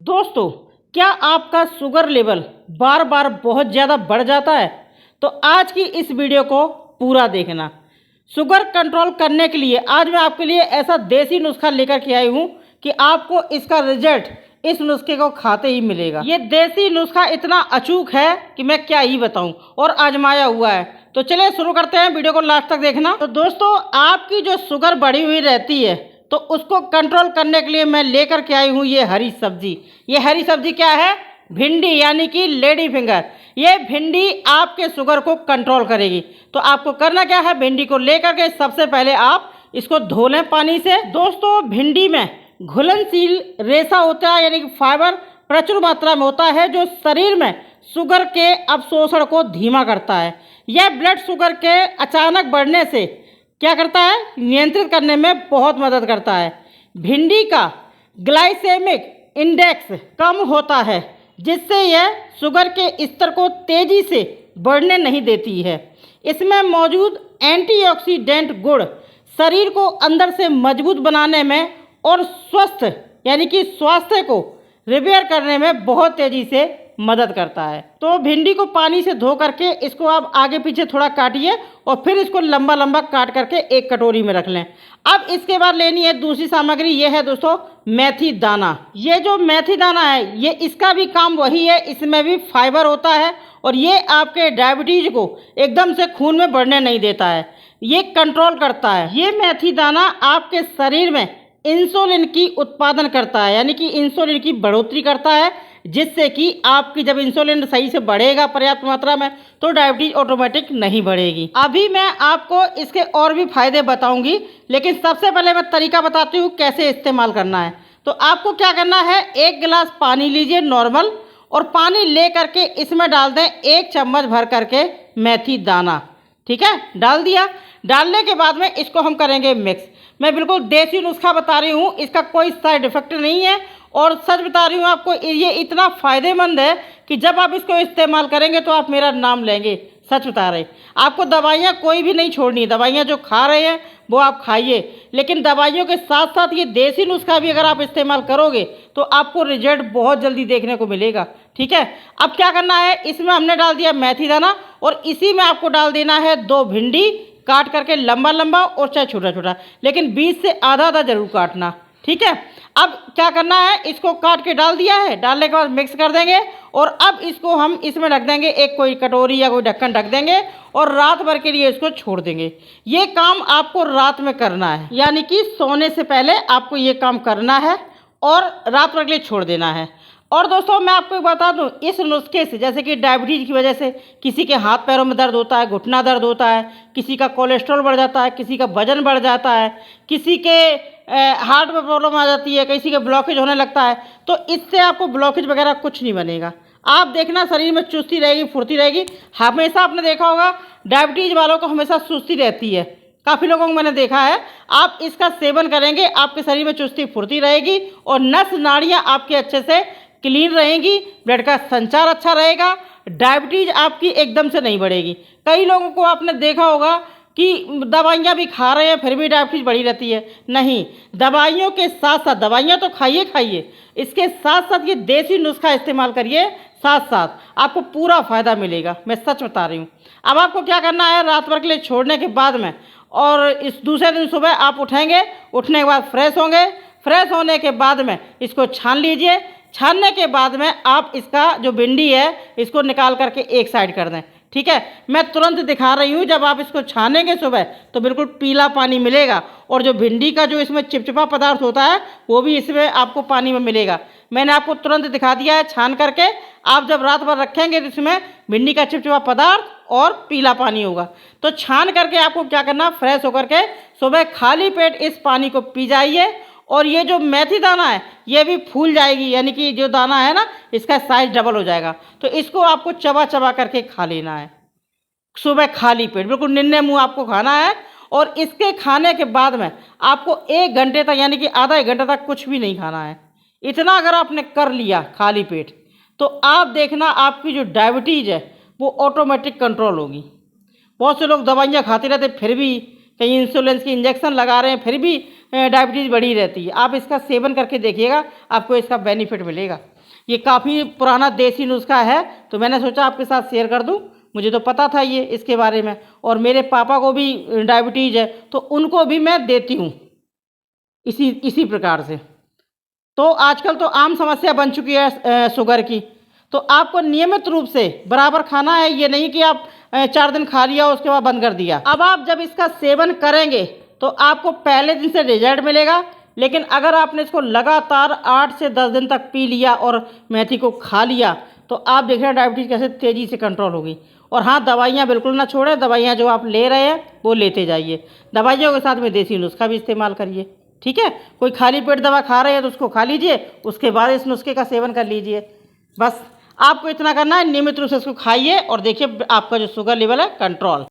दोस्तों, क्या आपका शुगर लेवल बार बार बहुत ज़्यादा बढ़ जाता है? तो आज की इस वीडियो को पूरा देखना। शुगर कंट्रोल करने के लिए आज मैं आपके लिए ऐसा देसी नुस्खा लेकर के आई हूँ कि आपको इसका रिजल्ट इस नुस्खे को खाते ही मिलेगा। ये देसी नुस्खा इतना अचूक है कि मैं क्या ही बताऊं, और आजमाया हुआ है। तो चलिए शुरू करते हैं, वीडियो को लास्ट तक देखना। तो दोस्तों, आपकी जो शुगर बढ़ी हुई रहती है तो उसको कंट्रोल करने के लिए मैं लेकर के आई हूँ ये हरी सब्जी। ये हरी सब्जी क्या है? भिंडी, यानी कि लेडी फिंगर। ये भिंडी आपके शुगर को कंट्रोल करेगी। तो आपको करना क्या है, भिंडी को लेकर के सबसे पहले आप इसको धो लें पानी से। दोस्तों, भिंडी में घुलनशील रेशा होता है, यानी कि फाइबर प्रचुर मात्रा में होता है, जो शरीर में शुगर के अवशोषण को धीमा करता है। यह ब्लड शुगर के अचानक बढ़ने से क्या करता है, नियंत्रित करने में बहुत मदद करता है। भिंडी का ग्लाइसेमिक इंडेक्स कम होता है, जिससे यह शुगर के स्तर को तेज़ी से बढ़ने नहीं देती है। इसमें मौजूद एंटीऑक्सीडेंट गुण शरीर को अंदर से मजबूत बनाने में और स्वस्थ यानी कि स्वास्थ्य को रिपेयर करने में बहुत तेज़ी से मदद करता है। तो भिंडी को पानी से धो करके इसको आप आगे पीछे थोड़ा काटिए और फिर इसको लंबा लंबा काट करके एक कटोरी में रख लें। अब इसके बाद लेनी है दूसरी सामग्री। ये है दोस्तों मेथी दाना। ये जो मेथी दाना है, ये इसका भी काम वही है, इसमें भी फाइबर होता है और ये आपके डायबिटीज को एकदम से खून में बढ़ने नहीं देता है, ये कंट्रोल करता है। ये मेथी दाना आपके शरीर में इंसुलिन की उत्पादन करता है, यानी कि इंसुलिन की बढ़ोतरी करता है, जिससे कि आपकी जब इंसुलिन सही से बढ़ेगा पर्याप्त मात्रा में तो डायबिटीज ऑटोमेटिक नहीं बढ़ेगी। अभी मैं आपको इसके और भी फायदे बताऊंगी, लेकिन सबसे पहले मैं तरीका बताती हूँ कैसे इस्तेमाल करना है। तो आपको क्या करना है, 1 गिलास पानी लीजिए नॉर्मल, और पानी ले करके इसमें डाल दें 1 चम्मच भर करके मेथी दाना। ठीक है, डाल दिया। डालने के बाद में इसको हम करेंगे मिक्स। मैं बिल्कुल देसी नुस्खा बता रही हूँ, इसका कोई साइड इफेक्ट नहीं है, और सच बता रही हूँ आपको, ये इतना फ़ायदेमंद है कि जब आप इसको इस्तेमाल करेंगे तो आप मेरा नाम लेंगे। सच बता रहे, आपको दवाइयाँ कोई भी नहीं छोड़नी। दवाइयाँ जो खा रहे हैं वो आप खाइए, लेकिन दवाइयों के साथ साथ ये देसी नुस्खा भी अगर आप इस्तेमाल करोगे तो आपको रिजल्ट बहुत जल्दी देखने को मिलेगा। ठीक है, अब क्या करना है, इसमें हमने डाल दिया मेथी दाना, और इसी में आपको डाल देना है 2 भिंडी काट करके लंबा लंबा और चाहे छोटा छोटा, लेकिन बीच से आधा आधा जरूर काटना। ठीक है, अब क्या करना है, इसको काट के डाल दिया है, डालने के बाद मिक्स कर देंगे, और अब इसको हम इसमें रख देंगे, एक कोई कटोरी या कोई ढक्कन ढक देंगे, और रात भर के लिए इसको छोड़ देंगे। ये काम आपको रात में करना है, यानी कि सोने से पहले आपको ये काम करना है और रात भर के लिए छोड़ देना है। और दोस्तों, मैं आपको बता दूं, इस नुस्खे से जैसे कि डायबिटीज़ की वजह से किसी के हाथ पैरों में दर्द होता है, घुटना दर्द होता है, किसी का कोलेस्ट्रॉल बढ़ जाता है, किसी का वजन बढ़ जाता है, किसी के हार्ट में प्रॉब्लम आ जाती है, किसी के ब्लॉकेज होने लगता है, तो इससे आपको ब्लॉकेज वगैरह कुछ नहीं बनेगा। आप देखना, शरीर में चुस्ती रहेगी, फुर्ती रहेगी। हमेशा आपने देखा होगा डायबिटीज़ वालों को हमेशा सुस्ती रहती है, काफ़ी लोगों को मैंने देखा है। आप इसका सेवन करेंगे, आपके शरीर में चुस्ती फुर्ती रहेगी और नस नाड़ियाँ आपके अच्छे से क्लीन रहेंगी, ब्लड का संचार अच्छा रहेगा, डायबिटीज़ आपकी एकदम से नहीं बढ़ेगी। कई लोगों को आपने देखा होगा कि दवाइयाँ भी खा रहे हैं फिर भी डायबिटीज़ बढ़ी रहती है। नहीं, दवाइयों के साथ साथ, दवाइयाँ तो खाइए खाइए, इसके साथ साथ ये देसी नुस्खा इस्तेमाल करिए, साथ साथ आपको पूरा फ़ायदा मिलेगा। मैं सच बता रही हूँ। अब आपको क्या करना है, रात भर के लिए छोड़ने के बाद में, और इस दूसरे दिन सुबह आप उठेंगे, उठने के बाद फ्रेश होंगे। फ्रेश होने के बाद में इसको छान लीजिए। छानने के बाद में आप इसका जो भिंडी है इसको निकाल करके एक साइड कर दें। ठीक है, मैं तुरंत दिखा रही हूँ, जब आप इसको छानेंगे सुबह तो बिल्कुल पीला पानी मिलेगा, और जो भिंडी का जो इसमें चिपचिपा पदार्थ होता है वो भी इसमें आपको पानी में मिलेगा। मैंने आपको तुरंत दिखा दिया है छान करके। आप जब रात भर रखेंगे तो इसमें भिंडी का चिपचिपा पदार्थ और पीला पानी होगा। तो छान करके आपको क्या करना, फ्रेश होकर के सुबह खाली पेट इस पानी को पी जाइए, और ये जो मेथी दाना है ये भी फूल जाएगी, यानी कि जो दाना है ना इसका साइज डबल हो जाएगा। तो इसको आपको चबा चबा करके खा लेना है सुबह खाली पेट, बिल्कुल निन्ने मुंह आपको खाना है। और इसके खाने के बाद में आपको 1 घंटे तक, यानी कि आधा 1 घंटे तक कुछ भी नहीं खाना है। इतना अगर आपने कर लिया खाली पेट तो आप देखना आपकी जो डायबिटीज़ है वो ऑटोमेटिक कंट्रोल होगी। बहुत से लोग दवाइयाँ खाते रहते फिर भी, कहीं इंसुलिन की इंजेक्शन लगा रहे हैं फिर भी डायबिटीज़ बढ़ी रहती है। आप इसका सेवन करके देखिएगा, आपको इसका बेनिफिट मिलेगा। ये काफ़ी पुराना देसी नुस्खा है, तो मैंने सोचा आपके साथ शेयर कर दूं। मुझे तो पता था ये इसके बारे में, और मेरे पापा को भी डायबिटीज़ है, तो उनको भी मैं देती हूँ इसी प्रकार से। तो आजकल तो आम समस्या बन चुकी है शुगर की। तो आपको नियमित रूप से बराबर खाना है, ये नहीं कि आप 4 दिन खा लिया उसके बाद बंद कर दिया। अब आप जब इसका सेवन करेंगे तो आपको पहले दिन से रिजल्ट मिलेगा, लेकिन अगर आपने इसको लगातार 8 से 10 दिन तक पी लिया और मेथी को खा लिया तो आप देख रहे हैं डायबिटीज़ कैसे तेज़ी से कंट्रोल होगी। और हाँ, दवाइयाँ बिल्कुल ना छोड़ें, दवाइयाँ जो आप ले रहे हैं वो लेते जाइए। दवाइयों के साथ में देसी नुस्खा भी इस्तेमाल करिए, ठीक है। कोई खाली पेट दवा खा रहे हैं तो उसको खा लीजिए, उसके बाद इस नुस्खे का सेवन कर लीजिए। बस आपको इतना करना है, नियमित रूप से इसको खाइए और देखिए आपका जो शुगर लेवल है कंट्रोल।